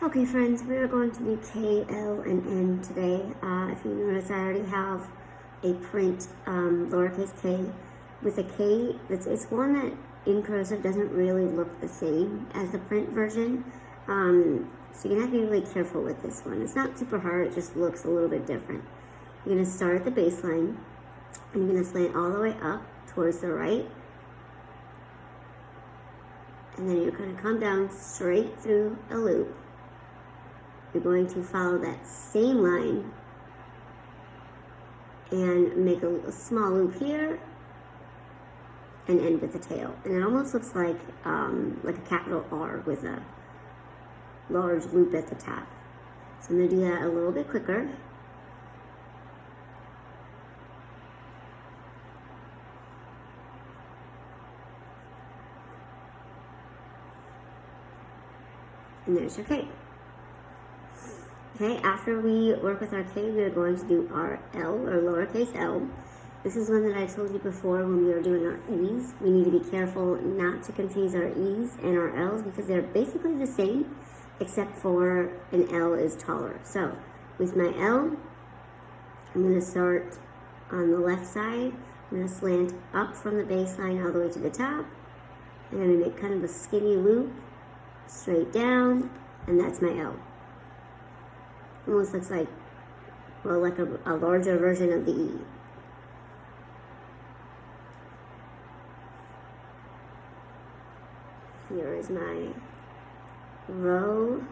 Okay friends, we are going to do K, L, and N today. If you notice, I already have a print lowercase k with a K. It's one that in cursive doesn't really look the same as the print version. So you're going to have to be really careful with this one. It's not super hard, it just looks a little bit different. You're going to start at the baseline, and you're going to slant all the way up towards the right. And then you're going to come down straight through a loop. You're going to follow that same line and make a small loop here and end with the tail. And it almost looks like a capital R with a large loop at the top. So I'm going to do that a little bit quicker. And there's your K. Okay, after we work with our K, we are going to do our L, or lowercase l. This is one that I told you before when we were doing our E's. We need to be careful not to confuse our E's and our L's because they're basically the same, except for an L is taller. So, with my L, I'm going to start on the left side. I'm going to slant up from the baseline all the way to the top. I'm going to make kind of a skinny loop, straight down, and that's my L. Almost looks like, well, like a larger version of the E. Here is my row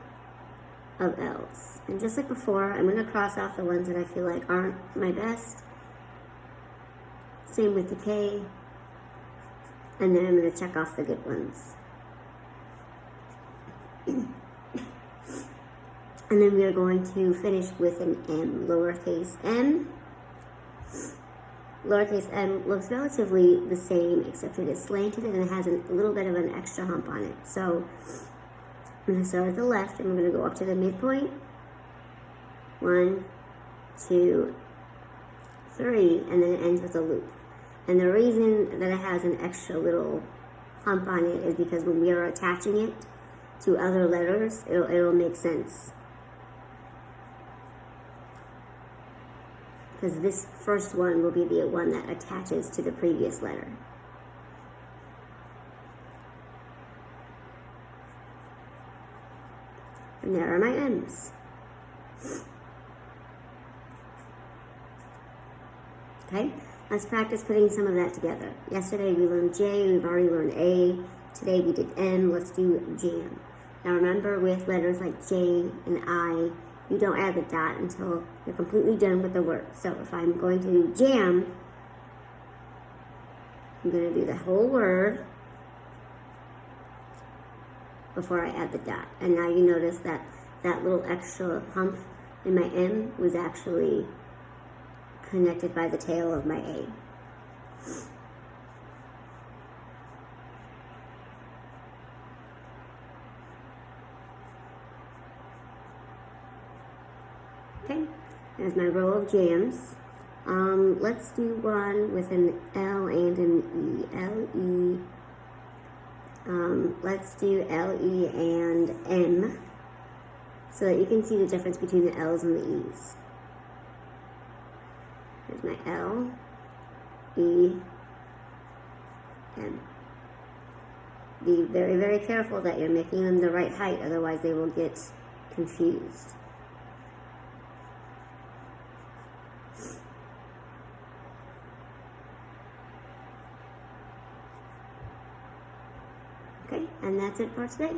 of L's. And just like before, I'm going to cross off the ones that I feel like aren't my best. Same with the K. And then I'm going to check off the good ones. And then we are going to finish with an M, lowercase m. Lowercase m looks relatively the same, except it is slanted and it has a little bit of an extra hump on it. So I'm going to start at the left and we're going to go up to the midpoint. 1, 2, 3, and then it ends with a loop. And the reason that it has an extra little hump on it is because when we are attaching it to other letters, it'll make sense. Because this first one will be the one that attaches to the previous letter. And there are my M's. Okay, let's practice putting some of that together. Yesterday we learned J, we've already learned A. Today we did M, let's do jam. Now remember, with letters like J and I, you don't add the dot until you're completely done with the word. So if I'm going to do jam, I'm going to do the whole word before I add the dot. And now you notice that that little extra hump in my M was actually connected by the tail of my A. Okay, there's my row of jams. Let's do one with an L and an E. L-E. Let's do L-E and M so that you can see the difference between the L's and the E's. Here's my L, E, M. Be very, very careful that you're making them the right height, otherwise they will get confused. Okay, and that's it for today.